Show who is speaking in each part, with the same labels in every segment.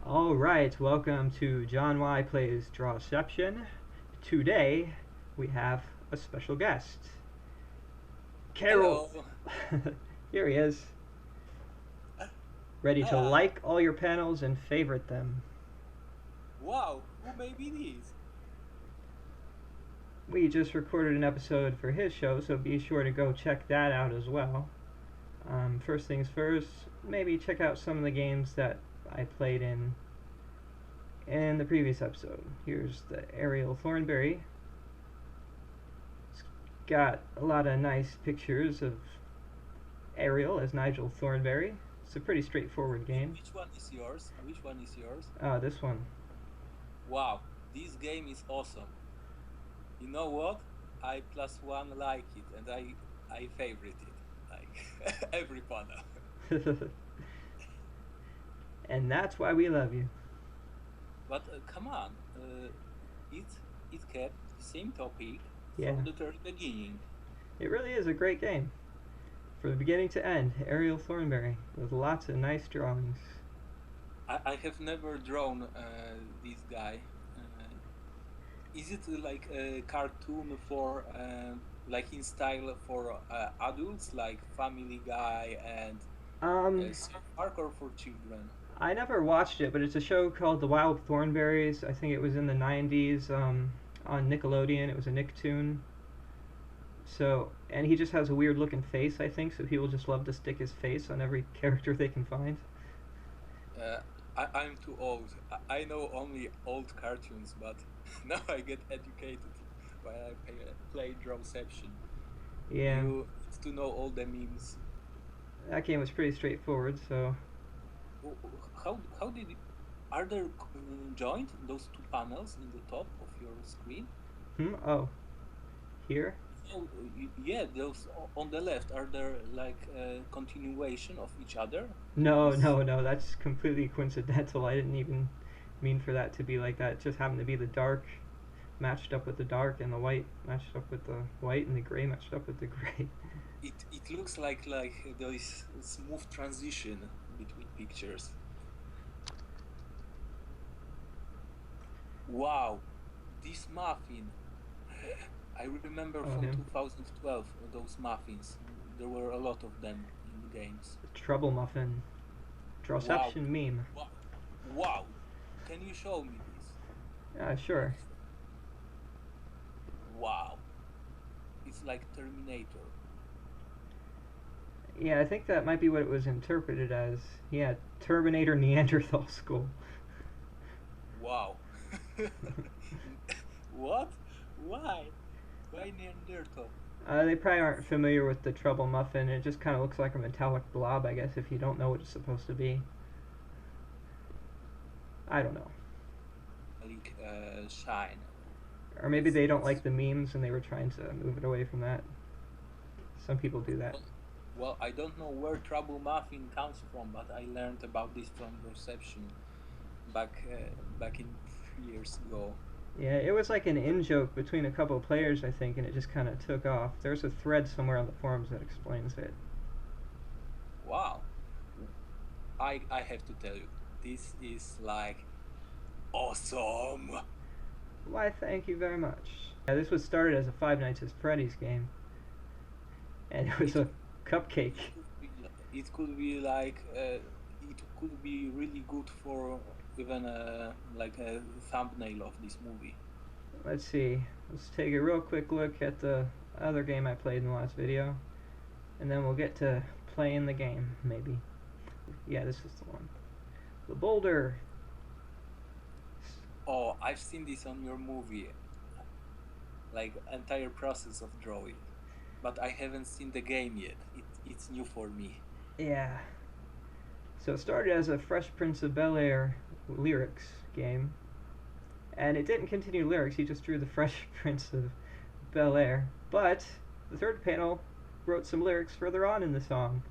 Speaker 1: Alright, welcome to John Y. Plays Drawception. Today we have a special guest. Karol!
Speaker 2: Hello.
Speaker 1: Here he is, ready to
Speaker 2: Ah,
Speaker 1: like all your panels and favorite them.
Speaker 2: wow. Who maybe this?
Speaker 1: We just recorded an episode for his show, so be sure to go check that out as well. First things first, maybe check out some of the games that I played in the previous episode. Here's the Ariel Thornberry. It's got a lot of nice pictures of Ariel as Nigel Thornberry. It's a pretty straightforward game.
Speaker 2: Which one is yours? Which one is yours?
Speaker 1: This one.
Speaker 2: Wow, this game is awesome. You know what? I plus one like it, and I favorite it. Like every panel.
Speaker 1: And that's why we love you.
Speaker 2: But come on, it it kept the same topic
Speaker 1: Yeah,
Speaker 2: from the very beginning.
Speaker 1: it really is a great game. From beginning to end, Ariel Thornberry, with lots of nice drawings.
Speaker 2: I have never drawn this guy. Is it like a cartoon for like in style for adults, like Family Guy and
Speaker 1: Um,
Speaker 2: South Park, or for children?
Speaker 1: I never watched it, but it's a show called The Wild Thornberries. I think it was in the 90s on Nickelodeon. It was a Nicktoon. So, and he just has a weird looking face, I think, so people just love to stick his face on every character they can find.
Speaker 2: Uh, I'm too old. I know only old cartoons, but now I get educated while play Drawception.
Speaker 1: Yeah,
Speaker 2: You need to know all the memes.
Speaker 1: that game was pretty straightforward, so.
Speaker 2: How did it, are there joined those two panels in the top of your screen?
Speaker 1: Oh, here?
Speaker 2: Oh, yeah, those on the left, are there like a continuation of each other?
Speaker 1: No,
Speaker 2: These,
Speaker 1: no, no, that's completely coincidental. I didn't even mean for that to be like that. It just happened to be the dark matched up with the dark, and the white matched up with the white, and the gray matched up with the gray.
Speaker 2: it looks like there is smooth transition between pictures. Wow, this muffin. I remember
Speaker 1: Oh,
Speaker 2: from
Speaker 1: him.
Speaker 2: 2012 those muffins. There were a lot of them in the games.
Speaker 1: Trouble Muffin.
Speaker 2: Wow,
Speaker 1: Drawception meme.
Speaker 2: wow, wow. Can you show me this?
Speaker 1: Sure.
Speaker 2: Wow, it's like Terminator.
Speaker 1: Yeah, I think that might be what it was interpreted as. Yeah, Terminator Neanderthal School.
Speaker 2: Wow. What? Why? Why Neanderthal?
Speaker 1: They probably aren't familiar with the Trouble Muffin. It just kind of looks like a metallic blob, I guess, if you don't know what it's supposed to be. I don't know.
Speaker 2: Like shine.
Speaker 1: Or maybe they don't like the memes and they were trying to move it away from that. Some people do that.
Speaker 2: Well, well, I don't know where Trouble Muffin comes from, but I learned about this from Reception back in 3 years ago.
Speaker 1: Yeah, it was like an in joke between a couple of players, I think, and it just kind of took off. There's a thread somewhere on the forums that explains it.
Speaker 2: Wow. I have to tell you, this is like awesome.
Speaker 1: Why, thank you very much. Yeah, this was started as a Five Nights at Freddy's game, and it was
Speaker 2: It
Speaker 1: a cupcake.
Speaker 2: it could be like it could be really good for even like a thumbnail of this movie.
Speaker 1: Let's see. Let's take a real quick look at the other game I played in the last video, and then we'll get to playing the game, maybe. Yeah, this is the one. The boulder.
Speaker 2: Oh, I've seen this on your movie, like entire process of drawing, but I haven't seen the game yet. It's new for me.
Speaker 1: Yeah. So it started as a Fresh Prince of Bel-Air lyrics game, and it didn't continue lyrics, he just drew the Fresh Prince of Bel-Air. But the third panel wrote some lyrics further on in the song.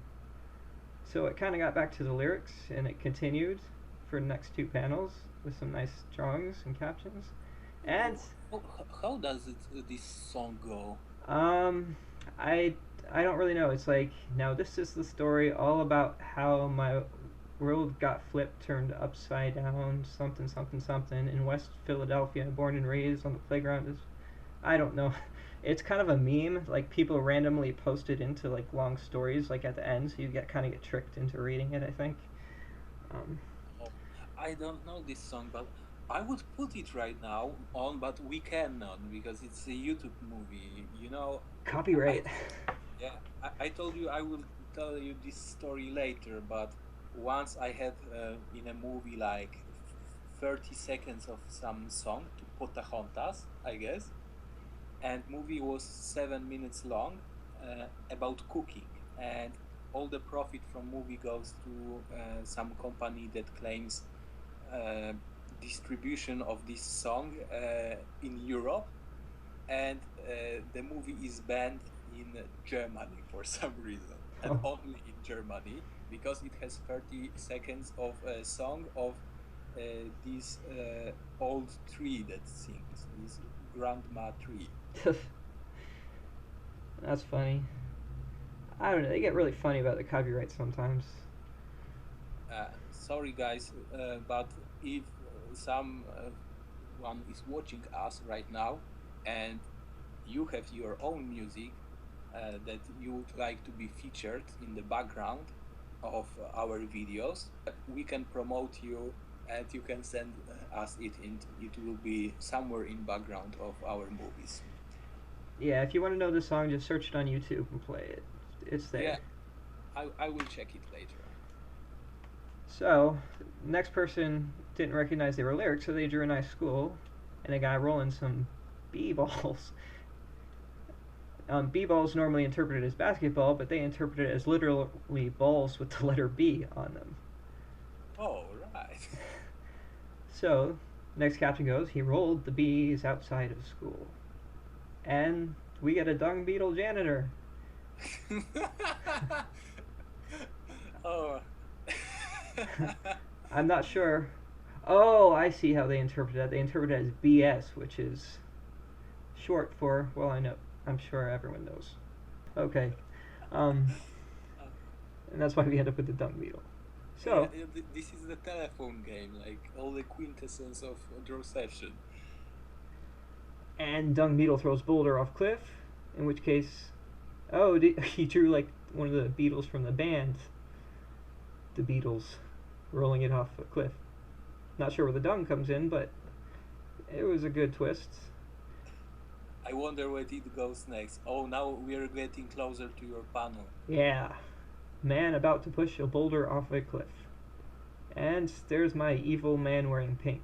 Speaker 1: So it kind of got back to the lyrics, and it continued for the next two panels with some nice drawings and captions. And
Speaker 2: How does this song go?
Speaker 1: um, I I don't really know. It's like, now this is the story all about how my world got flipped, turned upside down, something, something, something. In West Philadelphia, born and raised on the playground is, I don't know. It's kind of a meme. Like people randomly post it into like long stories, like at the end, so you get kind of get tricked into reading it. I think. Um,
Speaker 2: Oh, I don't know this song, but I would put it right now on, but we cannot because it's a YouTube movie. You know, I
Speaker 1: Copyright.
Speaker 2: yeah, I told you I will tell you this story later, but once I had in a movie like 30 seconds of some song to Pocahontas, I guess, and movie was 7 minutes long about cooking, and all the profit from movie goes to some company that claims uh, distribution of this song in Europe, and the movie is banned in Germany for some reason, and
Speaker 1: Oh,
Speaker 2: only in Germany because it has 30 seconds of a song of this old tree that sings, this grandma tree.
Speaker 1: that's funny. I don't know. They get really funny about the copyright sometimes.
Speaker 2: Sorry, guys, but if some one is watching us right now and you have your own music that you would like to be featured in the background of our videos, we can promote you and you can send us it, and it will be somewhere in background of our movies.
Speaker 1: Yeah, if you want to know the song, just search it on YouTube and play it. It's
Speaker 2: Yeah,
Speaker 1: there.
Speaker 2: I will check it later.
Speaker 1: So, next person didn't recognize they were lyrics, so they drew a nice school and a guy rolling some b-balls. B-balls normally interpreted as basketball, but they interpret it as literally balls with the letter B on them.
Speaker 2: Oh, right.
Speaker 1: So, next caption goes, he rolled the bees outside of school. And we get a dung beetle janitor.
Speaker 2: Oh.
Speaker 1: I'm not sure. Oh, I see how they interpret that. They interpret it as BS, which is short for, well, I know, I'm sure everyone knows. Okay. Um, and that's why we end up with the dung beetle.
Speaker 2: Yeah,
Speaker 1: So,
Speaker 2: this is the telephone game, like all the quintessence of Drawception.
Speaker 1: and dung beetle throws boulder off cliff, in which case, oh, he drew like one of the Beatles from the band, the Beatles, rolling it off a cliff. Not sure where the dung comes in, but it was a good twist.
Speaker 2: I wonder where it goes next. Oh, now we are getting closer to your panel.
Speaker 1: Yeah, man about to push a boulder off a cliff. And there's my evil man wearing pink.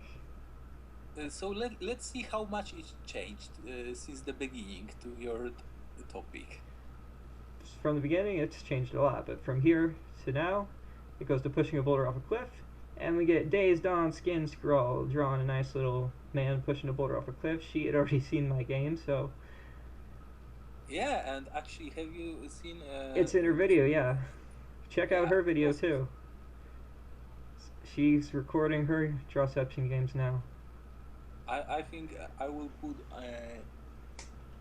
Speaker 2: So let's see how much it changed since the beginning to your topic.
Speaker 1: From the beginning, it's changed a lot, but from here to now, it goes to pushing a boulder off a cliff, and we get Dazed On Skin Scroll drawing a nice little man pushing a boulder off a cliff. She had already seen my game, so
Speaker 2: Yeah, and actually, have you seen?
Speaker 1: it's in her video. Yeah, check out
Speaker 2: Yeah,
Speaker 1: her video
Speaker 2: awesome.
Speaker 1: too. She's recording her Drawception games now.
Speaker 2: I think I will put a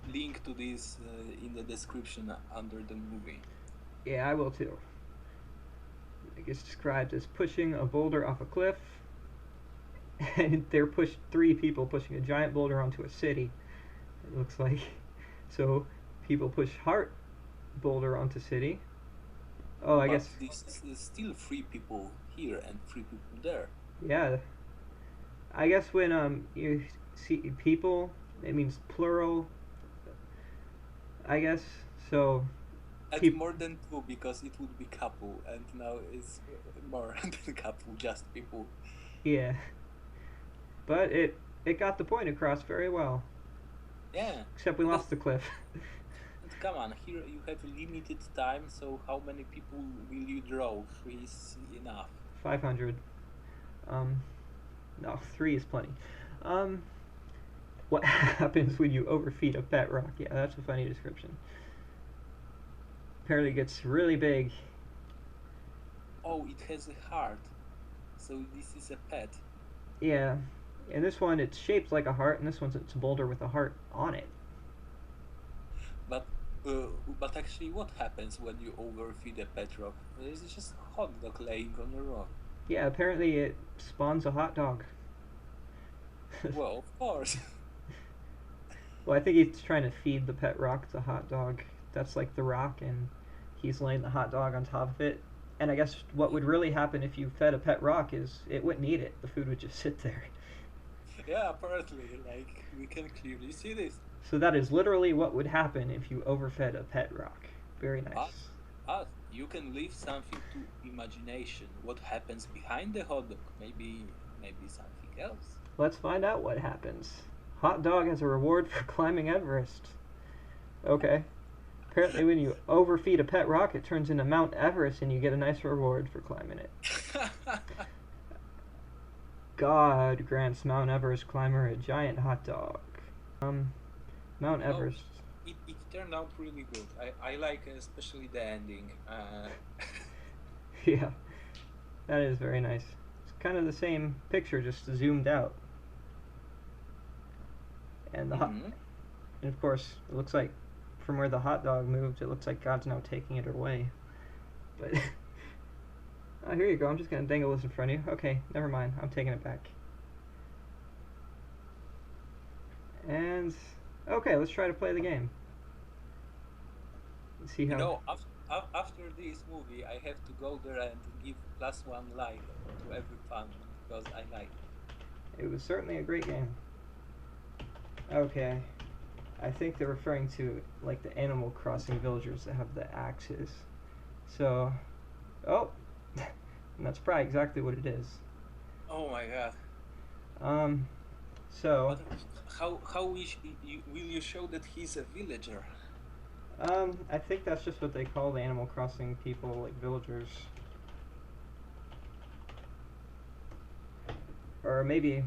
Speaker 2: link to this in the description under the movie.
Speaker 1: Yeah, I will too. It gets described as pushing a boulder off a cliff, and they're pushed three people pushing a giant boulder onto a city. It looks like so people push heart boulder onto city. Oh, I
Speaker 2: But
Speaker 1: guess
Speaker 2: this is still three people here and three people there.
Speaker 1: yeah. I guess when you see people, it means plural. I guess so.
Speaker 2: And
Speaker 1: Peop-
Speaker 2: more than two because it would be couple, and now it's more than couple, just people.
Speaker 1: yeah, but it got the point across very well.
Speaker 2: Yeah,
Speaker 1: Except we
Speaker 2: because
Speaker 1: lost the cliff.
Speaker 2: come on, here you have limited time, so how many people will you draw? Three is enough.
Speaker 1: 500. Um, no, 3 is plenty. Um, what happens when you overfeed a pet rock? Yeah, that's a funny description. Apparently, it gets really big.
Speaker 2: Oh, it has a heart, so this is a pet.
Speaker 1: Yeah, in this one, it's shaped like a heart, and this one's it's a boulder with a heart on it.
Speaker 2: But uh, but actually, what happens when you overfeed a pet rock? It's just a hot dog laying on a rock.
Speaker 1: Yeah, apparently it spawns a hot dog.
Speaker 2: Well, of course.
Speaker 1: Well, I think he's trying to feed the pet rock the hot dog. That's like the rock, and he's laying the hot dog on top of it. And I guess what would really happen if you fed a pet rock is it wouldn't eat it. The food would just sit there.
Speaker 2: Yeah, apparently, like we can clearly see this.
Speaker 1: So that is literally what would happen if you overfed a pet rock. Very
Speaker 2: But,
Speaker 1: nice.
Speaker 2: but you can leave something to imagination. What happens behind the hot dog? Maybe something else.
Speaker 1: Let's find out what happens. Hot dog as a reward for climbing Everest. Okay. Apparently, when you overfeed a pet rock, it turns into Mount Everest and you get a nice reward for climbing it. God grants Mount Everest climber a giant hot dog. Mount
Speaker 2: You know,
Speaker 1: Everest.
Speaker 2: it turned out really good. I like especially the ending.
Speaker 1: Yeah, that is very nice. It's kind of the same picture, just zoomed out. And
Speaker 2: Mhm.
Speaker 1: and of course, it looks like from where the hot dog moved, it looks like God's now taking it away. But oh, here you go. I'm just gonna dangle this in front of you. Okay, never mind. I'm taking it back. And okay, let's try to play the game. Let's see
Speaker 2: You
Speaker 1: how.
Speaker 2: know, after this movie, I have to go there and give +1 like to every fan because I like it.
Speaker 1: It was certainly a great game. Okay, I think they're referring to like the Animal Crossing villagers that have the axes. So, oh, and that's probably exactly what it is.
Speaker 2: Oh my god!
Speaker 1: Um, so,
Speaker 2: But how will you show that he's a villager?
Speaker 1: I think that's just what they call the Animal Crossing people, like villagers. Or maybe it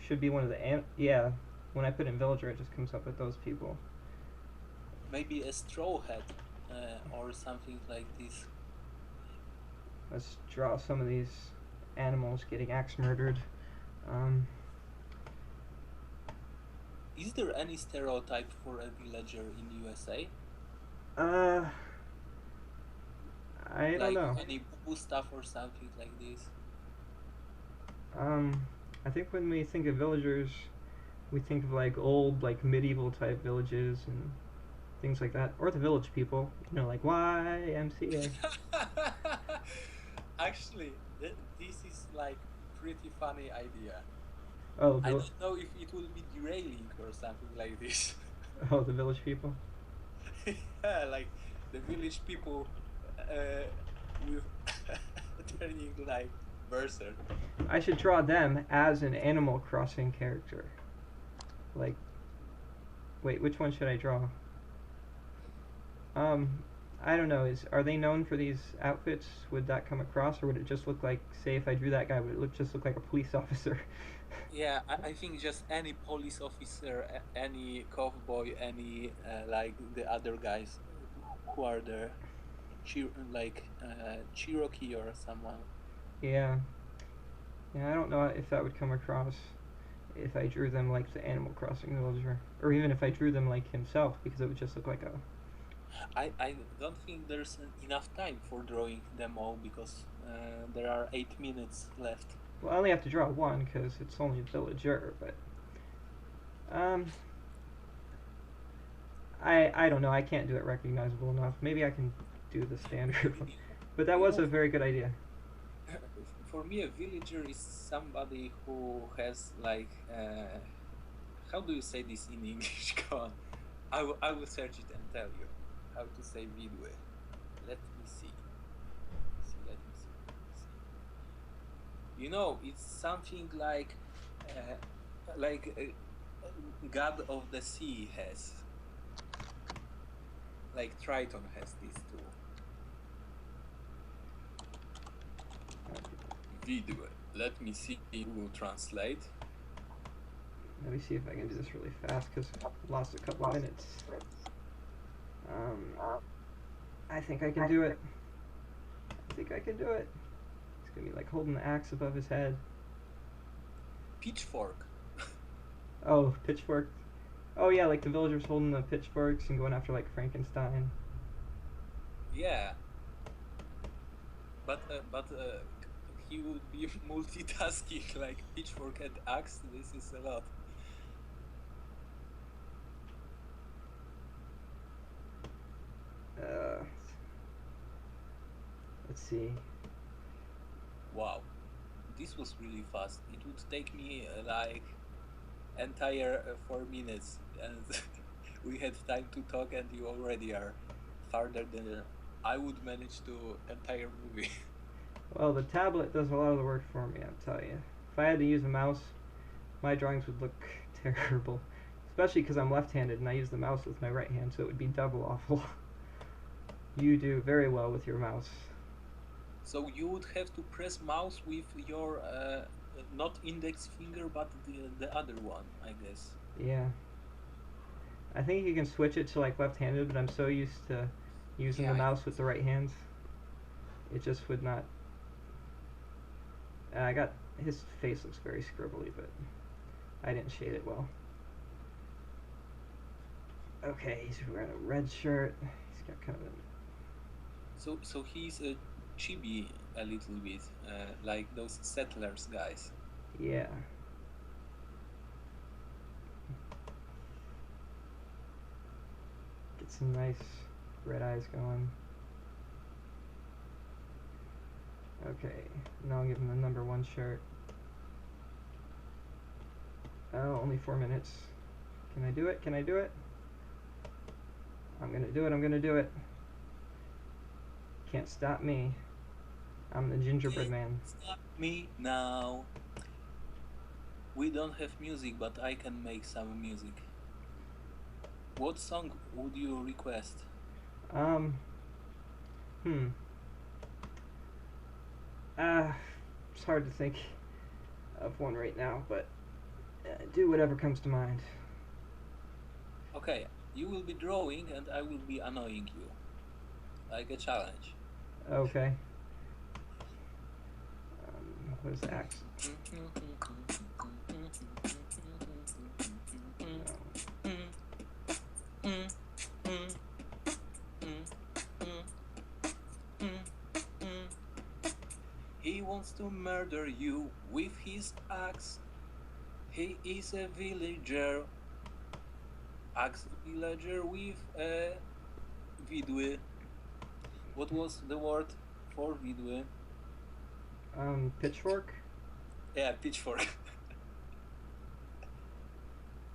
Speaker 1: should be one of the yeah. When I put in villager, it just comes up with those people.
Speaker 2: Maybe a straw hat or something like this.
Speaker 1: Let's draw some of these animals getting axe murdered. Um,
Speaker 2: Is there any stereotype for a villager in USA?
Speaker 1: uh, I don't
Speaker 2: Like
Speaker 1: know.
Speaker 2: any boo stuff or something like this?
Speaker 1: I think when we think of villagers, we think of like old, like medieval type villages and things like that, or the village people, like YMCA.
Speaker 2: Actually, this is like pretty funny idea.
Speaker 1: Oh,
Speaker 2: I don't know if it will be derailing or something like this.
Speaker 1: oh, the village people.
Speaker 2: Yeah, like the village people with turning like berserk.
Speaker 1: I should draw them as an Animal Crossing character. Like, wait, which one should I draw? I don't know. Are they known for these outfits? Would that come across, or would it just look like, say, if I drew that guy, would it just look like a police officer?
Speaker 2: Yeah, I think just any police officer, any cowboy, any like the other guys who are there, Cherokee or someone.
Speaker 1: Yeah. Yeah, I don't know if that would come across if I drew them like the Animal Crossing villager, or even if I drew them like himself, because it would just look like a.
Speaker 2: I don't think there's enough time for drawing them all because there are 8 minutes left.
Speaker 1: Well, I only have to draw one because it's only a villager, but um, I don't know. I can't do it recognizable enough. Maybe I can do the standard one. But that
Speaker 2: You
Speaker 1: was
Speaker 2: know,
Speaker 1: a very good idea.
Speaker 2: for me, a villager is somebody who has like how do you say this in English? Go on. I will search it and tell you how to say vidue. Let me see. Let me see. You know, it's something like God of the Sea has. Like Triton has this too. Vidue. Let me see Google Translate.
Speaker 1: Let me see if I can do this really fast because I lost a couple of minutes. I think I can do it. I think I can do it. He's gonna be like holding the axe above his head.
Speaker 2: Pitchfork.
Speaker 1: Oh, pitchfork. Oh yeah, like the villagers holding the pitchforks and going after like Frankenstein.
Speaker 2: Yeah. But he would be multitasking like pitchfork and axe. This is a lot.
Speaker 1: Let's see.
Speaker 2: Wow, this was really fast. It would take me like entire 4 minutes, and we had time to talk, and you already are farther than I would manage to entire movie.
Speaker 1: Well, the tablet does a lot of the work for me, I'll tell you. If I had to use a mouse, my drawings would look terrible. Especially because I'm left-handed and I use the mouse with my right hand, so it would be double awful. You do very well with your mouse.
Speaker 2: So you would have to press mouse with your not index finger, but the other one, I guess.
Speaker 1: Yeah. I think you can switch it to like left-handed, but I'm so used to using the mouse with the right hand. It just would not. His face looks very scribbly, but I didn't shade it well. Okay, he's wearing a red shirt. He's got kind of a.
Speaker 2: So he's a chibi a little bit, like those settlers guys.
Speaker 1: Yeah. Get some nice red eyes going. Okay, now I'll give him the number 1 shirt. Oh, only 4 minutes. Can I do it? Can I do it? I'm gonna do it, I'm gonna do it. Can't stop me. I'm the gingerbread man.
Speaker 2: Stop me now. We don't have music, but I can make some music. What song would you request?
Speaker 1: It's hard to think of one right now, but do whatever comes to mind.
Speaker 2: Okay, you will be drawing and I will be annoying you. Like a challenge.
Speaker 1: Okay. What is the axe?
Speaker 2: He wants to murder you with his axe. He is a villager. Axe villager with a widły. What was the word for widły?
Speaker 1: Pitchfork?
Speaker 2: Yeah, pitchfork.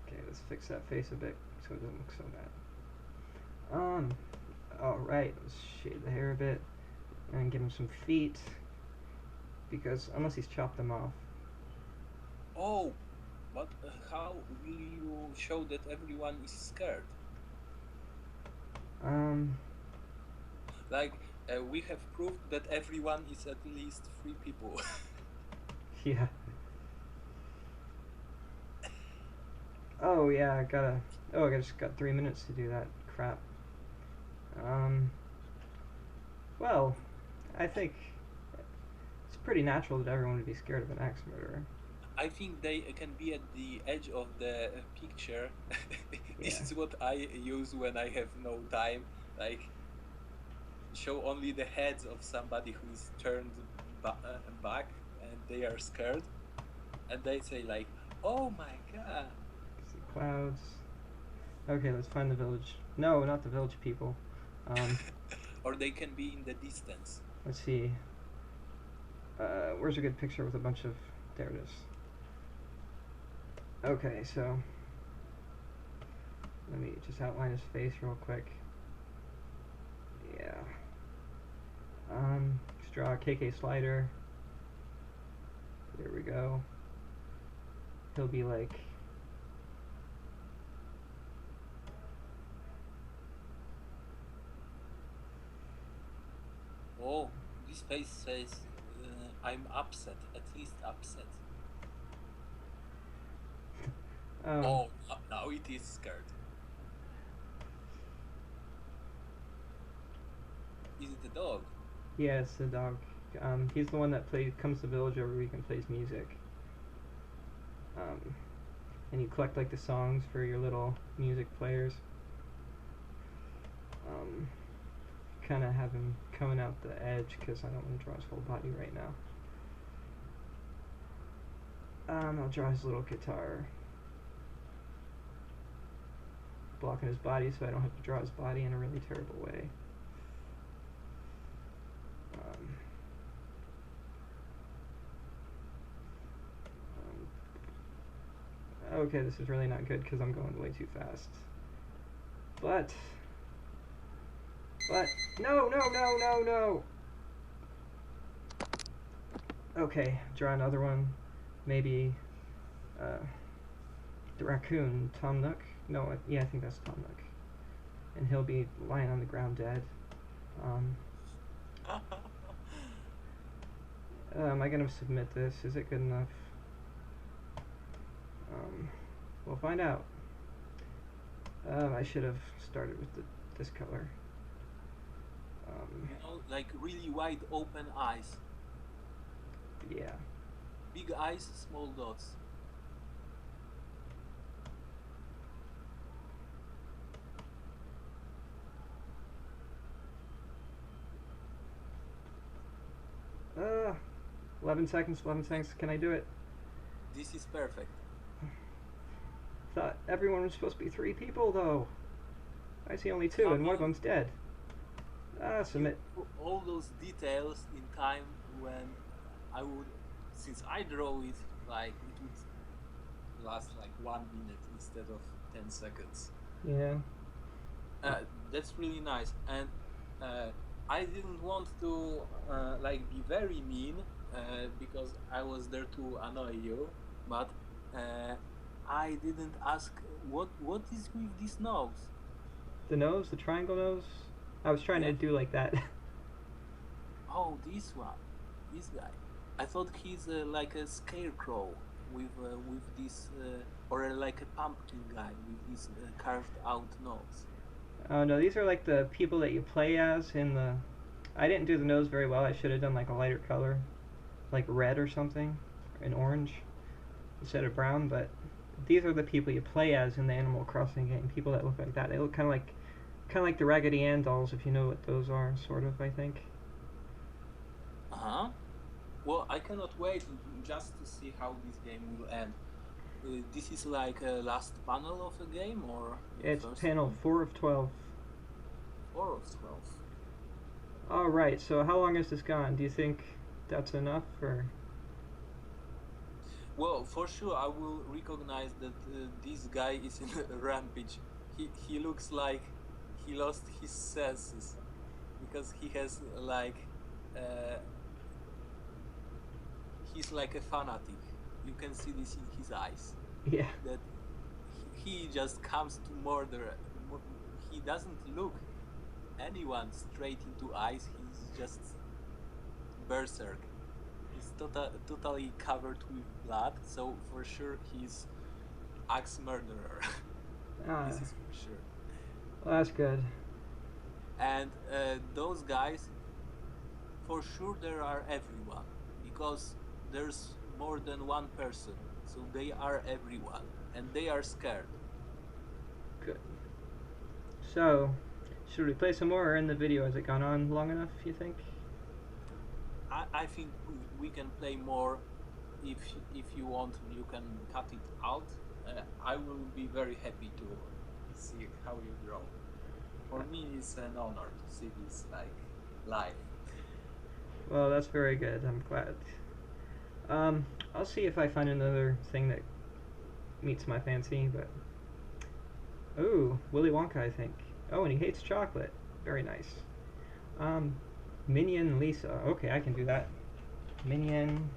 Speaker 1: Okay, let's fix that face a bit so it doesn't look so bad. Alright, let's shade the hair a bit and give him some feet, because unless he's chopped them off.
Speaker 2: Oh, but how will you show that everyone is scared? Like, we have proved that everyone is at least 3 people.
Speaker 1: Yeah. Oh yeah, I just got 3 minutes to do that crap. Well, I think it's pretty natural that everyone would be scared of an axe murderer.
Speaker 2: I think they can be at the edge of the picture. This is what I use when I have no time. Like, show only the heads of somebody who's turned back and they are scared. And they say like, oh my god.
Speaker 1: See clouds. Okay, let's find the village. No, not the village people.
Speaker 2: Or they can be in the distance.
Speaker 1: Let's see. Where's a good picture with a bunch of... There it is. Okay, so... Let me just outline his face real quick. Yeah. Just draw a KK slider. There we go. He'll be like...
Speaker 2: Oh, this face says, I'm upset, at least upset. Oh, now it is scared. Is it a dog?
Speaker 1: Yeah, it's the dog. He's the one that comes to the village every week and plays music. And you collect like the songs for your little music players. Kind of have him coming out the edge because I don't want to draw his whole body right now. I'll draw his little guitar. Blocking his body so I don't have to draw his body in a really terrible way. Okay, this is really not good because I'm going way too fast. But, no! Okay, draw another one. Maybe, the raccoon, Tom Nook? No, yeah, I think that's Tom Nook. And he'll be lying on the ground dead. Am I gonna submit this? Is it good enough? We'll find out. I should have started with this color.
Speaker 2: Like really wide open eyes.
Speaker 1: Yeah.
Speaker 2: Big eyes, small dots.
Speaker 1: Uh, 11 seconds, can I do it?
Speaker 2: This is perfect.
Speaker 1: Thought everyone was supposed to be 3 people, though. I see only 2, and one of them's dead. Submit.
Speaker 2: All those details in time when I would, since I draw it, like it would last like 1 minute instead of 10 seconds.
Speaker 1: Yeah.
Speaker 2: That's really nice, and I didn't want to like be very mean because I was there to annoy you, but I didn't ask what is with this nose.
Speaker 1: The nose, the triangle nose. I was trying to do like that.
Speaker 2: Oh, this one, this guy. I thought he's like a scarecrow with this, or like a pumpkin guy with this carved out nose.
Speaker 1: Oh no, these are like the people that you play as in the. I didn't do the nose very well. I should have done like a lighter color, like red or something, or an orange, instead of brown. But these are the people you play as in the Animal Crossing game. People that look like that. They look kind of like the Raggedy Ann dolls, if you know what those are, sort of. I think.
Speaker 2: Well, I cannot wait just to see how this game will end. This is like a last panel of the game, or
Speaker 1: it's panel 4 of 12.
Speaker 2: 4 of 12.
Speaker 1: All right. So how long has this gone? Do you think that's enough, or?
Speaker 2: Well, for sure, I will recognize that this guy is in a rampage. He looks like he lost his senses because he has like he's like a fanatic. You can see this in his eyes.
Speaker 1: Yeah.
Speaker 2: That he just comes to murder. He doesn't look anyone straight into eyes. He's just berserk. He's totally covered with blood, so for sure he's axe murderer. This is for sure.
Speaker 1: Well, that's good.
Speaker 2: And those guys, for sure there are everyone, because there's more than one person, so they are everyone, and they are scared.
Speaker 1: Good. So, should we play some more, or end the video? Has it gone on long enough, you think?
Speaker 2: I think we can play more. If you want, you can cut it out. I will be very happy to see how you draw. For me, it's an honor to see this like live.
Speaker 1: Well, that's very good. I'm glad. I'll see if I find another thing that meets my fancy, but... Ooh, Willy Wonka, I think. Oh, and he hates chocolate. Very nice. Minion Lisa. Okay, I can do that. Minion...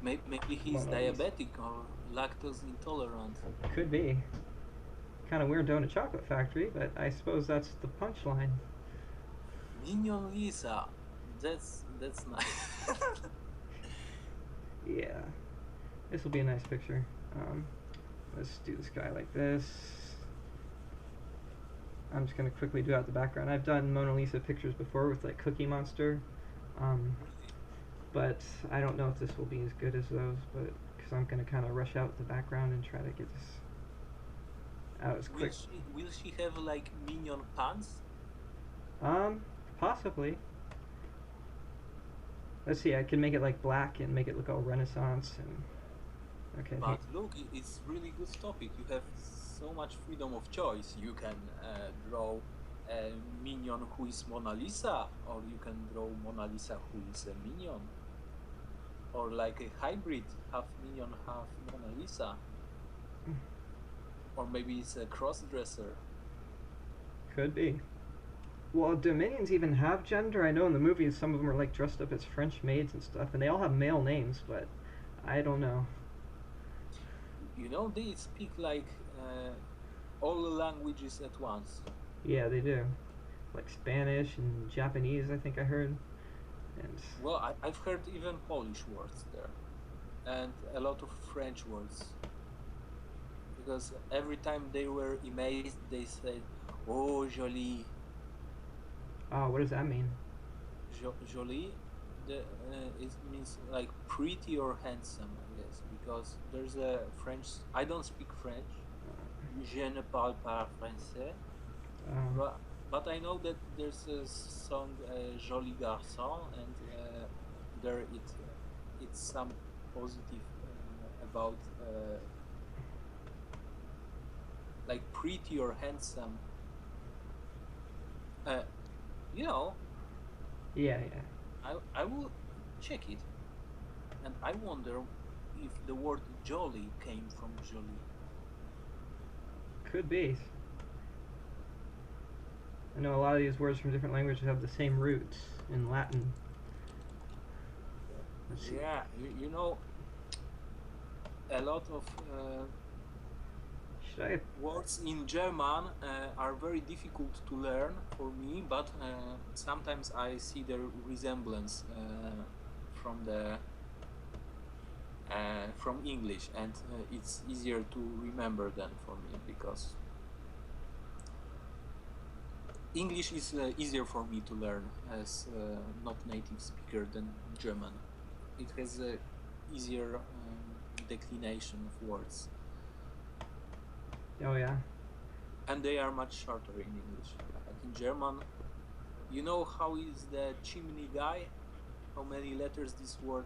Speaker 2: Maybe he's diabetic or lactose intolerant.
Speaker 1: Could be. Kind of weird to own a chocolate factory, but I suppose that's the punchline.
Speaker 2: Minion Lisa. That's nice.
Speaker 1: Yeah. This will be a nice picture. Let's do this guy like this. I'm just going to quickly do out the background. I've done Mona Lisa pictures before with like Cookie Monster. But I don't know if this will be as good as those, but because I'm going to kind of rush out the background and try to get this out as quick.
Speaker 2: Will she have like minion pants?
Speaker 1: Possibly. Let's see. I can make it like black and make it look all Renaissance and. Okay.
Speaker 2: But look, it's really good topic. You have so much freedom of choice. You can draw a minion who is Mona Lisa, or you can draw Mona Lisa who is a minion, or like a hybrid, half minion, half Mona Lisa, or maybe it's a cross-dresser.
Speaker 1: Could be. Well, do minions even have gender? I know in the movies some of them are like dressed up as French maids and stuff, and they all have male names, but I don't know.
Speaker 2: You know, they speak like all the languages at once.
Speaker 1: Yeah, they do. Like Spanish and Japanese, I think I heard. And
Speaker 2: Well, I've heard even Polish words there, and a lot of French words. Because every time they were amazed, they said, "Oh, jolie,
Speaker 1: oh, what does that mean?
Speaker 2: jolie." It means like pretty or handsome, I guess. Because there's a French. I don't speak French. Je ne parle pas français. But I know that there's a song "Joli Garçon," and there it's some positive about like pretty or handsome. You know,
Speaker 1: Yeah.
Speaker 2: I will check it, and I wonder if the word jolly came from jolly.
Speaker 1: Could be. I know a lot of these words from different languages have the same roots in Latin. Let's see.
Speaker 2: Yeah, you know, a lot of
Speaker 1: Should I?
Speaker 2: words in German are very difficult to learn for me, but sometimes I see the resemblance from the from English, and it's easier to remember than for me because English is easier for me to learn as not native speaker than German. It has a easier declination of words.
Speaker 1: Oh yeah.
Speaker 2: And they are much shorter in English. Like in German, you know how is the chimney guy? How many letters this word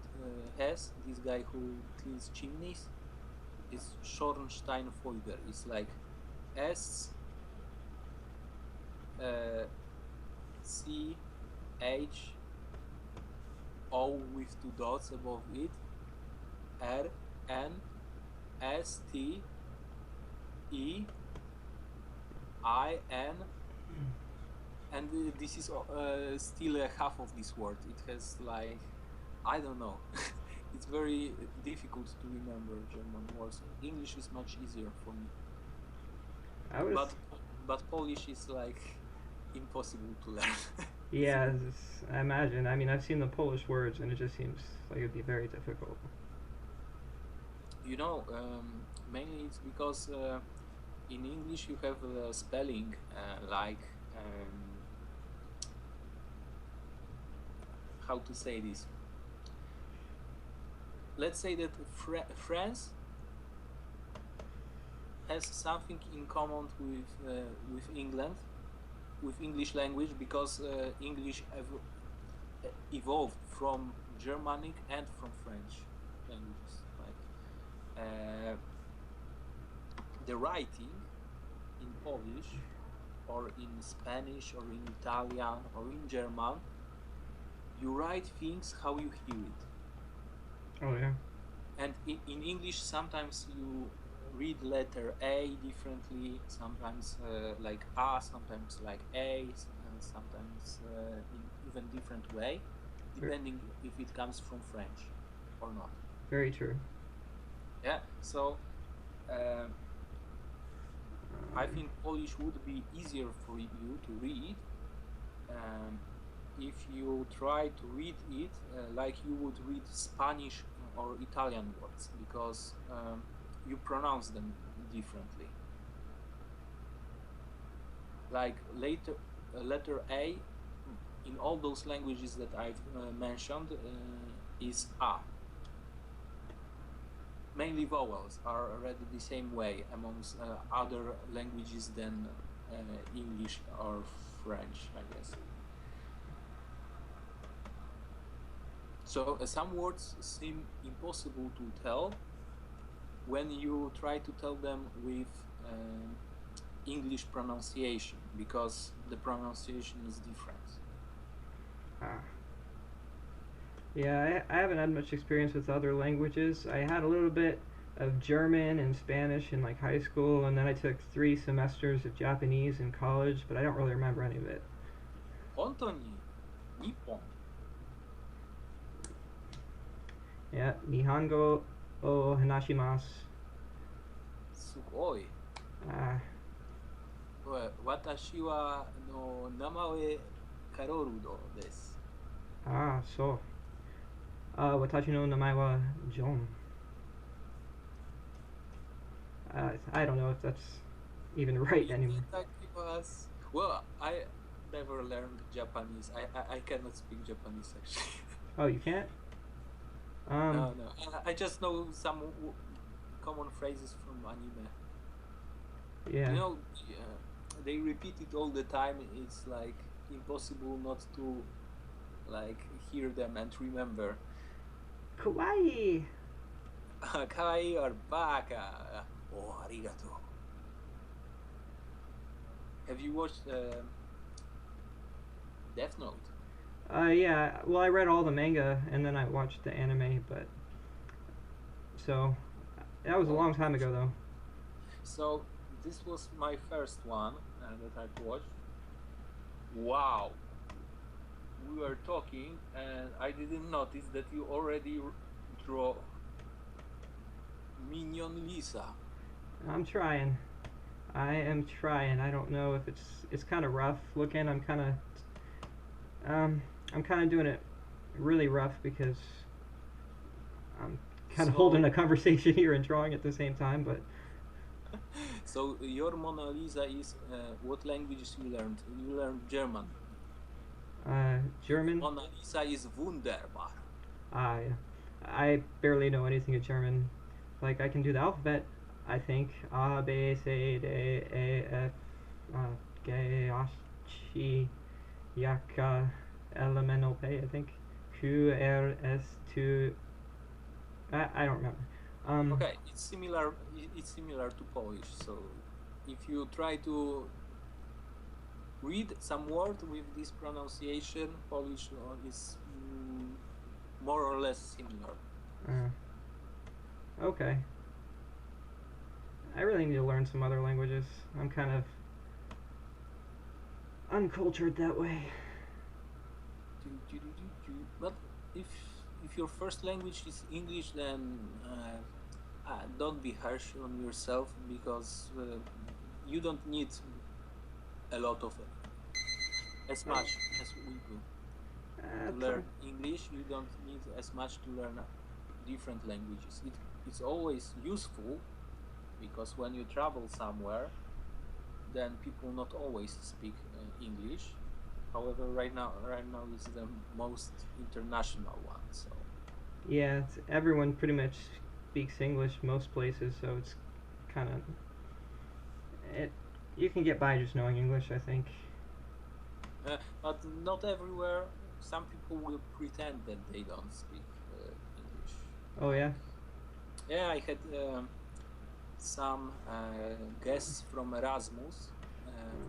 Speaker 2: has? This guy who cleans chimneys? It's Schornsteinfeger. It's like S C H O with two dots above it, R N S T E I N, and this is still a half of this word. It has like, I don't know. It's very difficult to remember German words. English is much easier for me. But Polish is like impossible to learn.
Speaker 1: Yeah, I imagine. I mean, I've seen the Polish words, and it just seems like it'd be very difficult.
Speaker 2: You know, mainly it's because in English you have the spelling like how to say this. Let's say that France has something in common with England, with English language, because English evolved from Germanic and from French languages. Like the writing in Polish or in Spanish or in Italian or in German, you write things how you hear it.
Speaker 1: Oh yeah.
Speaker 2: And in English, sometimes you read letter A differently, sometimes like A, sometimes like A, and sometimes in even different way, depending if it comes from French or not.
Speaker 1: Very true.
Speaker 2: Yeah, so I think Polish would be easier for you to read if you try to read it like you would read Spanish or Italian words, because you pronounce them differently. Like letter A in all those languages that I've mentioned is A. Mainly vowels are read the same way amongst other languages than English or French, I guess. So some words seem impossible to tell when you try to tell them with English pronunciation, because the pronunciation is different.
Speaker 1: Ah. Yeah, I haven't had much experience with other languages. I had a little bit of German and Spanish in like high school, and then I took 3 semesters of Japanese in college, but I don't really remember any of it.
Speaker 2: Anthony, Nippon,
Speaker 1: Yeah, Nihongo o hanashimasu.
Speaker 2: sugoi.
Speaker 1: Ah,
Speaker 2: Watashi wa no namae Karol desu.
Speaker 1: so. Watashi no namae wa John. I don't know if that's even right anymore.
Speaker 2: Well, I never learned Japanese. I cannot speak Japanese actually.
Speaker 1: Oh, you can't?
Speaker 2: No. I just know some common phrases from anime.
Speaker 1: Yeah.
Speaker 2: You know, they repeat it all the time. It's like impossible not to like hear them and remember.
Speaker 1: Kawaii!
Speaker 2: Kawaii or baka. Oh, arigato. Have you watched Death Note?
Speaker 1: Yeah, well, I read all the manga and then I watched the anime, but. So. That was a long time ago, though.
Speaker 2: So, this was my first one that I've watched. Wow! We were talking and I didn't notice that you already draw Minion Lisa.
Speaker 1: I'm trying. I am trying. I don't know if it's kind of rough looking. I'm kind of doing it really rough because I'm kind of holding a conversation here and drawing at the same time. But
Speaker 2: so your Mona Lisa is what languages you learned? You learned German.
Speaker 1: German.
Speaker 2: Mona Lisa is wunderbar.
Speaker 1: Yeah. I barely know anything of German. Like I can do the alphabet. I think A B C D E F G H I J K L M N O P. I think Q R S T. I don't remember.
Speaker 2: Okay, it's similar. It's similar to Polish. So if you try to read some word with this pronunciation, Polish is more or less similar.
Speaker 1: Okay. I really need to learn some other languages. I'm kind of uncultured that way.
Speaker 2: But if your first language is English, then don't be harsh on yourself, because you don't need a lot of as much as we do to learn English. You don't need as much to learn different languages. It's always useful, because when you travel somewhere, then people not always speak English. However, right now is the most international one. So
Speaker 1: yeah, everyone pretty much speaks English most places, so it's kind of you can get by just knowing English, I think.
Speaker 2: But not everywhere. Some people will pretend that they don't speak English.
Speaker 1: Oh yeah.
Speaker 2: Yeah, I had some guests from Erasmus,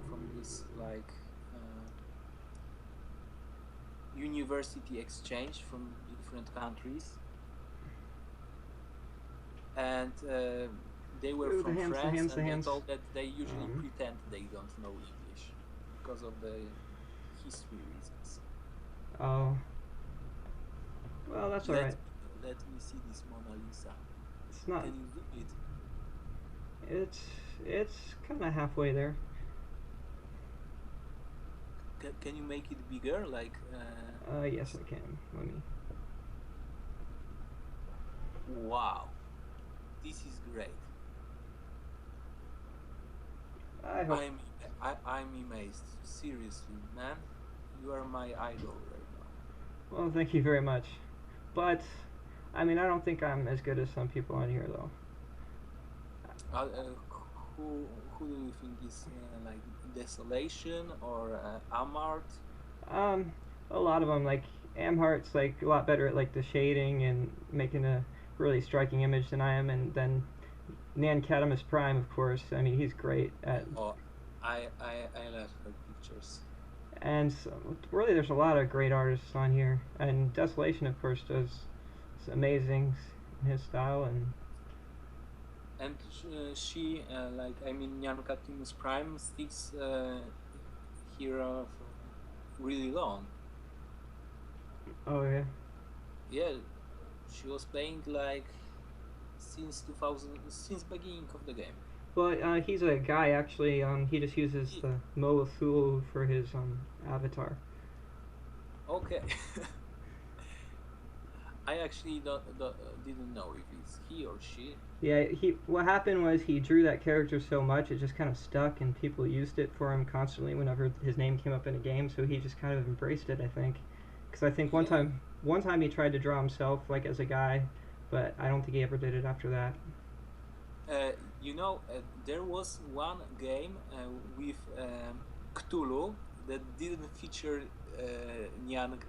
Speaker 2: from this like university exchange from different countries, and they were from France, and they told that they usually pretend they don't know English because of the history reasons.
Speaker 1: Oh. Well, that's alright.
Speaker 2: Let me see this Mona Lisa.
Speaker 1: It's not.
Speaker 2: Can you do it?
Speaker 1: It's kind of halfway there.
Speaker 2: Can you make it bigger? Like.
Speaker 1: Yes, I can. Let me.
Speaker 2: Wow, this is great. I'm amazed. Seriously, man, you are my idol right now.
Speaker 1: Well, thank you very much. But, I mean, I don't think I'm as good as some people on here, though.
Speaker 2: Who do you think is like Desolation or Amart?
Speaker 1: A lot of them, like Amhart's like a lot better at like the shading and making a really striking image than I am, and then Nankatamus Prime, of course. I mean, he's great at.
Speaker 2: Oh, I love her pictures.
Speaker 1: And so, really, there's a lot of great artists on here, and Desolation, of course, does amazing in his style, and
Speaker 2: And she like I mean Nyanka Timus Prime sticks here for really long.
Speaker 1: oh yeah.
Speaker 2: Yeah, she was playing like since 2000, since beginning of the game.
Speaker 1: Well, he's a guy actually. He just uses
Speaker 2: He-
Speaker 1: the Mo Thulu for his avatar.
Speaker 2: Okay. I actually didn't know if it's he or she.
Speaker 1: Yeah, he. What happened was he drew that character so much it just kind of stuck, and people used it for him constantly whenever his name came up in a game. So he just kind of embraced it, I think. Because I think
Speaker 2: Yeah.
Speaker 1: one time he tried to draw himself like as a guy, but I don't think he ever did it after that.
Speaker 2: You know, there was one game with Cthulhu that didn't feature Nyan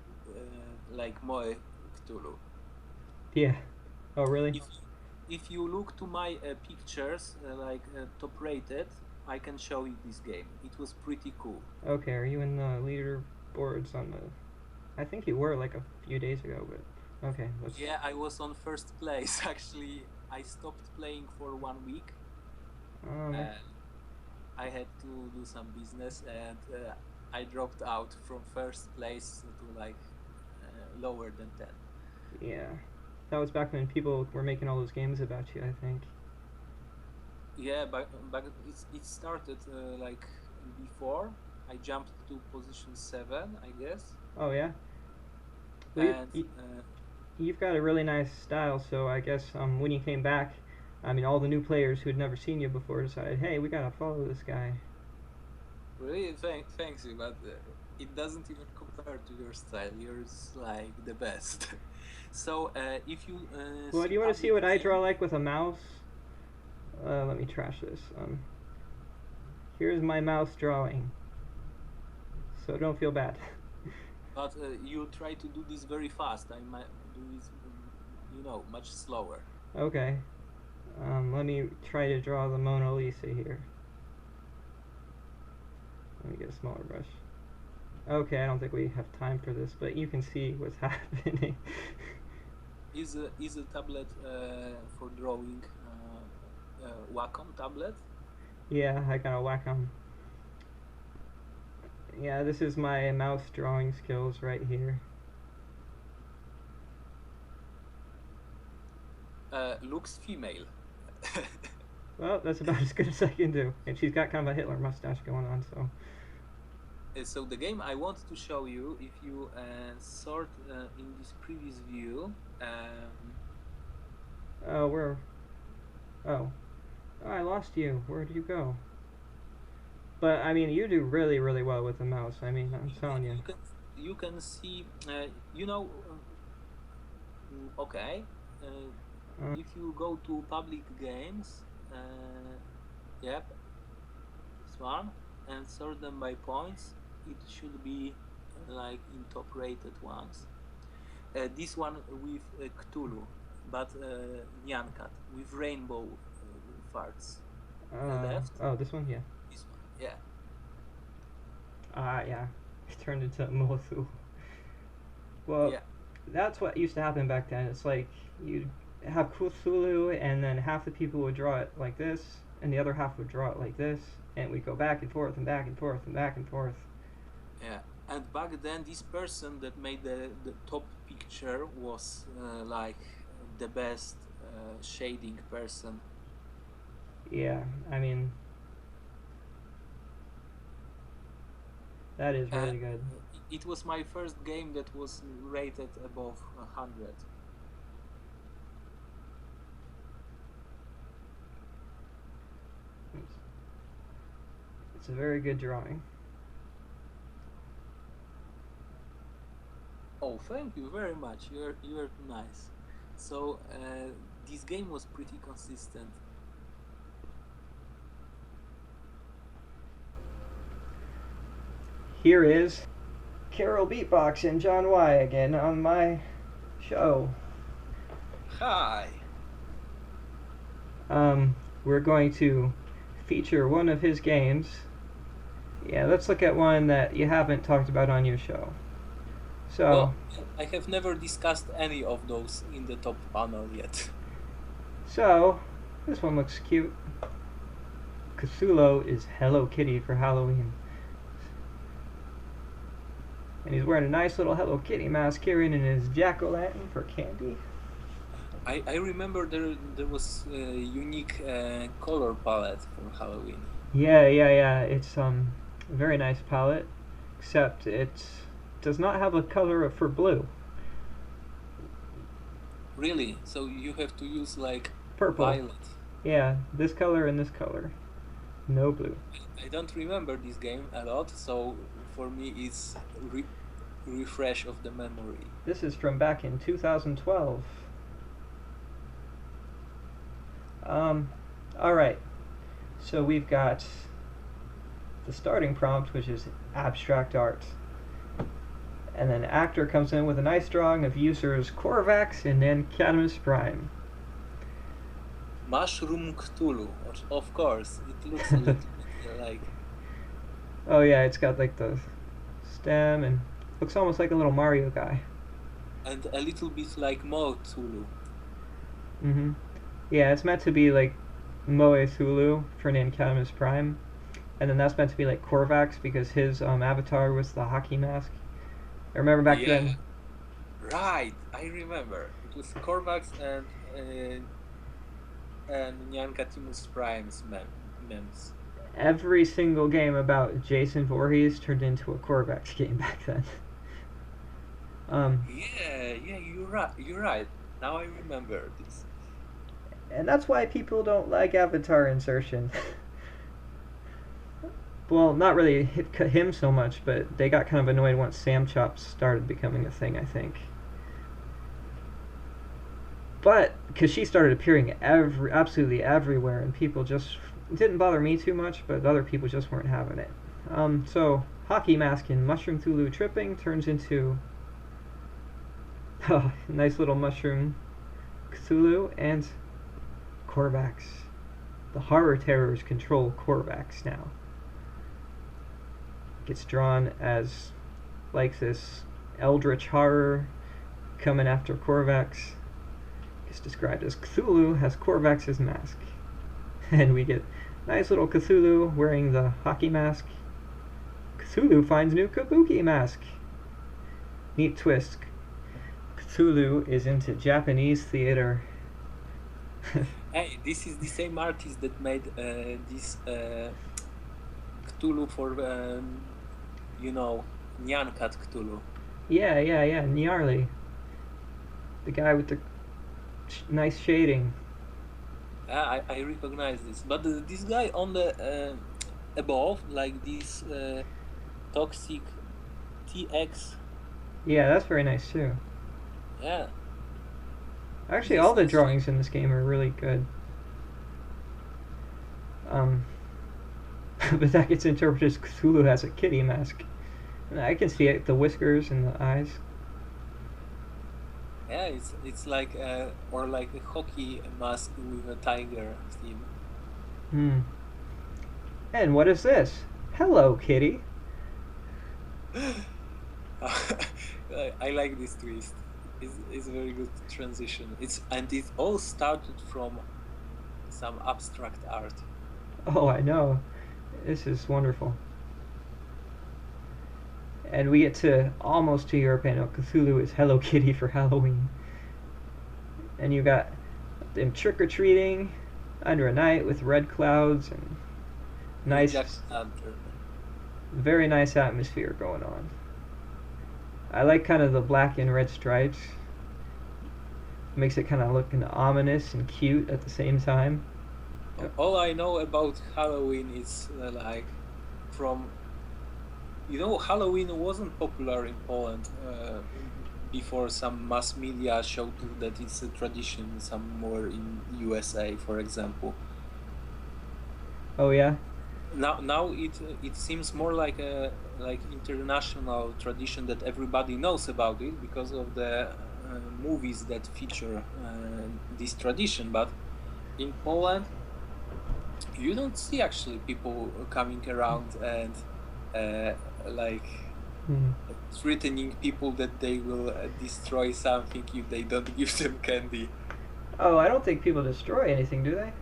Speaker 2: like Moe Cthulhu.
Speaker 1: Yeah. Oh really?
Speaker 2: If if you look to my pictures, like top rated, I can show you this game. It was pretty cool.
Speaker 1: Okay. Are you in the leaderboards on the? I think you were like a few days ago, but okay. Let's.
Speaker 2: Yeah, I was on first place. Actually, I stopped playing for 1 week.
Speaker 1: Um,
Speaker 2: I had to do some business, and I dropped out from first place to like lower than 10.
Speaker 1: yeah. That was back when people were making all those games about you, I think.
Speaker 2: Yeah, but it started like before. I jumped to position 7, I guess.
Speaker 1: Oh yeah. Well,
Speaker 2: And
Speaker 1: you've got a really nice style, so I guess when you came back, I mean, all the new players who had never seen you before decided, hey, we gotta follow this guy.
Speaker 2: really, thanks you, but it doesn't even compare to your style. Yours like the best. So if you
Speaker 1: Well, do you want to see what I draw like with a mouse? Let me trash this. Here's my mouse drawing. So don't feel bad.
Speaker 2: But you try to do this very fast. I might do this, much slower.
Speaker 1: Okay. Let me try to draw the Mona Lisa here. Let me get a smaller brush. Okay, I don't think we have time for this, but you can see what's happening.
Speaker 2: Is a tablet for drawing Wacom tablet?
Speaker 1: Yeah, I got a Wacom. Yeah, this is my mouse drawing skills right here.
Speaker 2: Looks female.
Speaker 1: Well, that's about as good as I can do. And she's got kind of a Hitler mustache going on, so.
Speaker 2: So the game I want to show you, if you sort in this previous view,
Speaker 1: Oh, where? Oh. Oh, I lost you. Where did you go? But, I mean, you do really, really well with the mouse. I mean, I'm telling you.
Speaker 2: you can see, okay, if you go to public games, yep, this one, and sort them by points, it should be like in top rated ones. This one with Cthulhu, but Nyankat with rainbow farts. Left.
Speaker 1: Oh, this one? Yeah.
Speaker 2: This one, yeah.
Speaker 1: Yeah. It turned into Mosu. Well,
Speaker 2: Yeah.
Speaker 1: that's what used to happen back then. It's like you'd have Cthulhu, and then half the people would draw it like this, and the other half would draw it like this, and we'd go back and forth and back and forth and back and forth.
Speaker 2: Yeah, and back then this person that made the top picture was like the best shading person.
Speaker 1: Yeah, I mean, that is really good.
Speaker 2: It was my first game that was rated above 100.
Speaker 1: It's a very good drawing.
Speaker 2: Oh, thank you very much. You're nice. So this game was pretty consistent.
Speaker 1: Here is Karol Beatbox and John Y again on my show.
Speaker 2: Hi.
Speaker 1: We're going to feature one of his games. Yeah, let's look at one that you haven't talked about on your show. So,
Speaker 2: Well, I have never discussed any of those in the top panel yet.
Speaker 1: So, this one looks cute. Cthulhu is Hello Kitty for Halloween. And he's wearing a nice little Hello Kitty mask here and in his jack-o'-lantern for candy.
Speaker 2: I remember there was a unique color palette for Halloween.
Speaker 1: Yeah. It's a very nice palette, except it does not have a color for blue.
Speaker 2: Really? So you have to use like
Speaker 1: Purple.
Speaker 2: violet.
Speaker 1: Yeah, this color and this color. No blue.
Speaker 2: I don't remember this game a lot, so for me it's refresh of the memory.
Speaker 1: This is from back in 2012. Alright. So we've got the starting prompt, which is abstract art. And then actor comes in with a nice drawing of users Korvax and Cadmus Prime.
Speaker 2: Mushroom Cthulhu, of course. It looks a little bit like...
Speaker 1: Oh yeah, it's got like the stem and looks almost like a little Mario guy.
Speaker 2: And a little bit like Mo Cthulhu.
Speaker 1: Mm-hmm. Yeah, it's meant to be like Moe Thulu for Cadmus Prime. And then that's meant to be like Korvax because his avatar was the hockey mask. I remember back then.
Speaker 2: Right, I remember. It was Korvax and Cadmus Prime's memes.
Speaker 1: Every single game about Jason Voorhees turned into a Korvax game back then.
Speaker 2: Yeah, you're right. Now I remember this.
Speaker 1: And that's why people don't like avatar insertion. Well, not really him so much, but they got kind of annoyed once Sam Chops started becoming a thing, I think. But, because she started appearing absolutely everywhere, and people just... It didn't bother me too much, but other people just weren't having it. So, Hockey Mask and Mushroom Thulu Tripping turns into... nice little Mushroom Cthulhu and Korvax. The horror terrors control Korvax now. Gets drawn as like this eldritch horror coming after Korvax. Gets described as Cthulhu has Korvax's mask. And we get nice little Cthulhu wearing the hockey mask. Cthulhu finds new kabuki mask. Neat twist. Cthulhu is into Japanese theater.
Speaker 2: Hey, this is the same artist that made this Cthulhu for, Nyan-Cat Cthulhu.
Speaker 1: Yeah, Nyarly. The guy with the nice shading.
Speaker 2: I recognize this, but this guy on the above, like this toxic TX.
Speaker 1: Yeah, that's very nice too.
Speaker 2: Yeah.
Speaker 1: Actually, all the drawings in this game are really good. But that gets interpreted as Cthulhu has a kitty mask. And I can see it, the whiskers and the eyes.
Speaker 2: Yeah, it's like or like a hockey mask with a tiger theme.
Speaker 1: And what is this? Hello, kitty.
Speaker 2: I like this twist. It's a very good transition. It all started from some abstract art.
Speaker 1: Oh, I know. This is wonderful. And we get to almost to your panel. Cthulhu is Hello Kitty for Halloween. And you got them trick-or-treating under a night with red clouds and nice, very nice atmosphere going on. I like kind of the black and red stripes. Makes it kind of look ominous and cute at the same time.
Speaker 2: All I know about Halloween is like from... Halloween wasn't popular in Poland before some mass media showed that it's a tradition somewhere in USA, for example.
Speaker 1: Oh yeah?
Speaker 2: Now it seems more like a international tradition that everybody knows about it because of the movies that feature this tradition. But in Poland, you don't see actually people coming around and like threatening people that they will destroy something if they don't give them candy.
Speaker 1: Oh, I don't think people destroy anything, do they?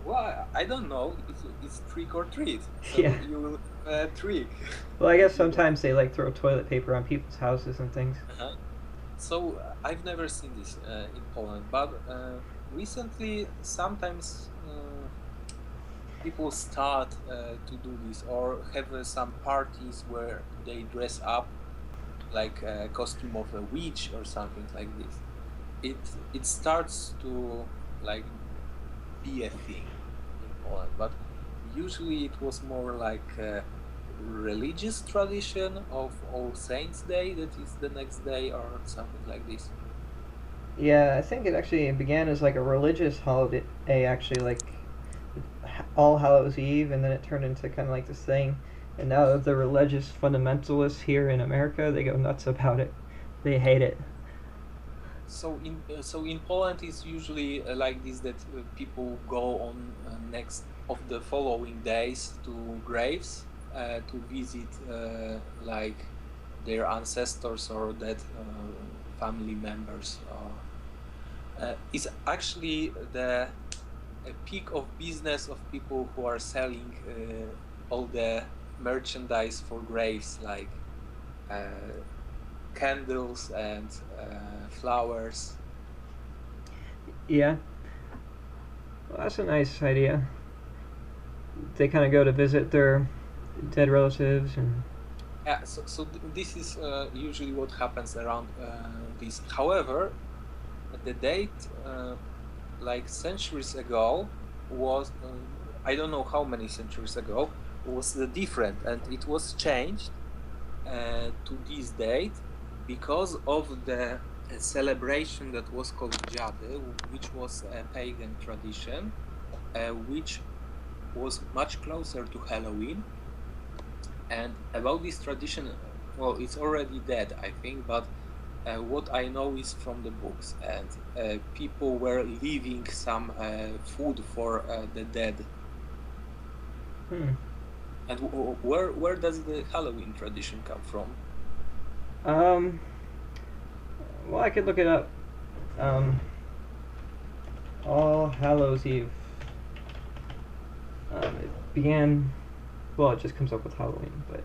Speaker 2: Well, I don't know. It's trick or treat. So
Speaker 1: Yeah.
Speaker 2: you will trick.
Speaker 1: Well, I guess sometimes they like throw toilet paper on people's houses and things.
Speaker 2: So I've never seen this in Poland, but recently sometimes people start to do this or have some parties where they dress up like a costume of a witch or something like this. It starts to like be a thing in Poland, but usually it was more like a religious tradition of All Saints Day that is the next day or something like this.
Speaker 1: Yeah, I think it actually began as like a religious holiday, actually, like All Hallows Eve, and then it turned into kind of like this thing. And now the religious fundamentalists here in America, they go nuts about it. They hate it.
Speaker 2: So in Poland, it's usually like this that people go on next of the following days to graves to visit like their ancestors or dead family members. It's actually the peak of business of people who are selling all the merchandise for graves, like candles and flowers.
Speaker 1: Yeah. Well, that's a nice idea. They kind of go to visit their dead relatives and.
Speaker 2: Yeah, so this is usually what happens around this. However, the date, like centuries ago, was I don't know how many centuries ago, was different, and it was changed to this date because of the celebration that was called Jady, which was a pagan tradition, which was much closer to Halloween. And about this tradition, well, it's already dead, I think, but what I know is from the books, and people were leaving some food for the dead. And where does the Halloween tradition come from?
Speaker 1: Well, I could look it up. All Hallows Eve. It began. Well, it just comes up with Halloween, but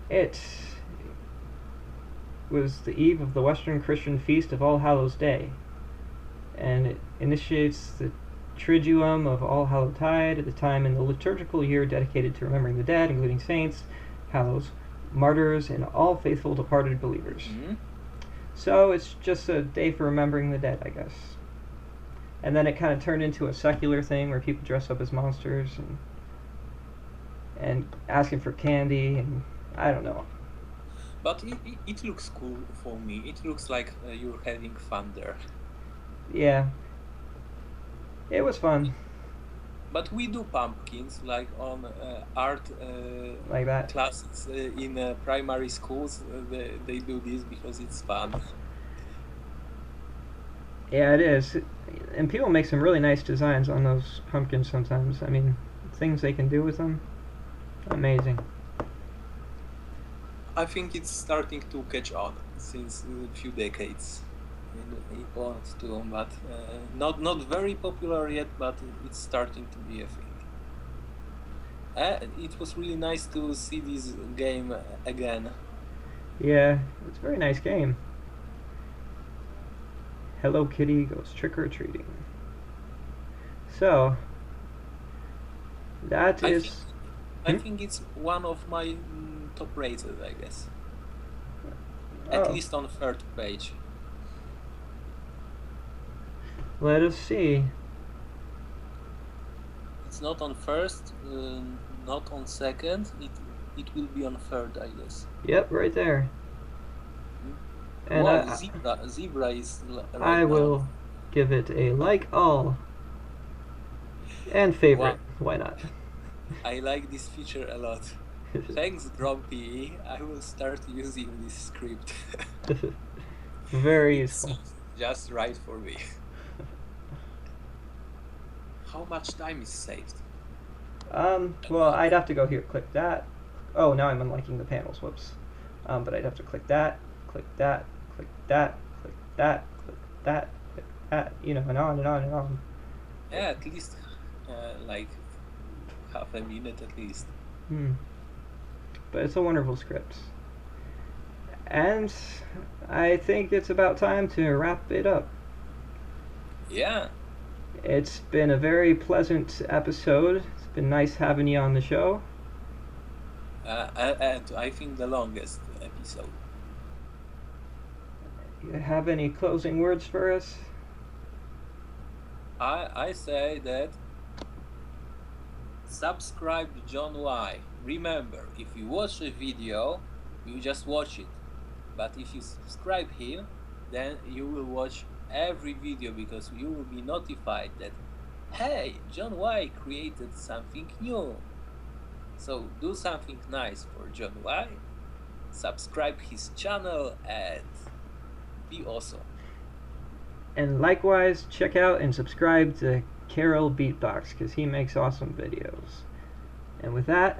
Speaker 1: it was the eve of the Western Christian feast of All Hallows Day, and it initiates the Triduum of All Hallowtide at the time in the liturgical year dedicated to remembering the dead, including saints, hallows, martyrs, and all faithful departed believers.
Speaker 2: Mm-hmm.
Speaker 1: So it's just a day for remembering the dead, I guess. And then it kind of turned into a secular thing where people dress up as monsters and asking for candy, and I don't know.
Speaker 2: But it looks cool for me. It looks like you're having fun there.
Speaker 1: Yeah. It was fun.
Speaker 2: But we do pumpkins, like on art
Speaker 1: like that.
Speaker 2: classes in primary schools. They do this because it's fun.
Speaker 1: Yeah, it is. And people make some really nice designs on those pumpkins sometimes. I mean, things they can do with them. Amazing.
Speaker 2: I think it's starting to catch on since a few decades in Poland too, but not very popular yet, but it's starting to be a thing. It was really nice to see this game again.
Speaker 1: Yeah, it's a very nice game. Hello Kitty goes trick-or-treating. So, that is...
Speaker 2: I think it's one of my top rated, I guess. At least on third page.
Speaker 1: Let us see.
Speaker 2: It's not on first, not on second. It will be on third, I guess.
Speaker 1: Yep, right there. And
Speaker 2: wow, zebra is right
Speaker 1: I
Speaker 2: now.
Speaker 1: will give it a like all. And favorite.
Speaker 2: Wow,
Speaker 1: Why not?
Speaker 2: I like this feature a lot. Thanks, Grumpy. I will start using this script.
Speaker 1: Very
Speaker 2: It
Speaker 1: useful.
Speaker 2: sounds just right for me. How much time is saved?
Speaker 1: Well, I'd have to go here, click that. Oh, now I'm unliking the panels. Whoops. But I'd have to click that, click that, click that, click that, click that, click that. You know, and on and on and on.
Speaker 2: Yeah, at least like half a minute at least.
Speaker 1: But it's a wonderful script. And I think it's about time to wrap it up.
Speaker 2: Yeah.
Speaker 1: It's been a very pleasant episode. It's been nice having you on the show.
Speaker 2: And I think the longest episode.
Speaker 1: You have any closing words for us?
Speaker 2: I say that subscribe to John Y. Remember, if you watch a video, you just watch it. But if you subscribe him, then you will watch every video because you will be notified that, hey, John Y created something new. So do something nice for John Y. Subscribe his channel and be awesome.
Speaker 1: And likewise, check out and subscribe to Karol Beatbox because he makes awesome videos. And with that,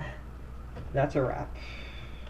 Speaker 1: that's a wrap.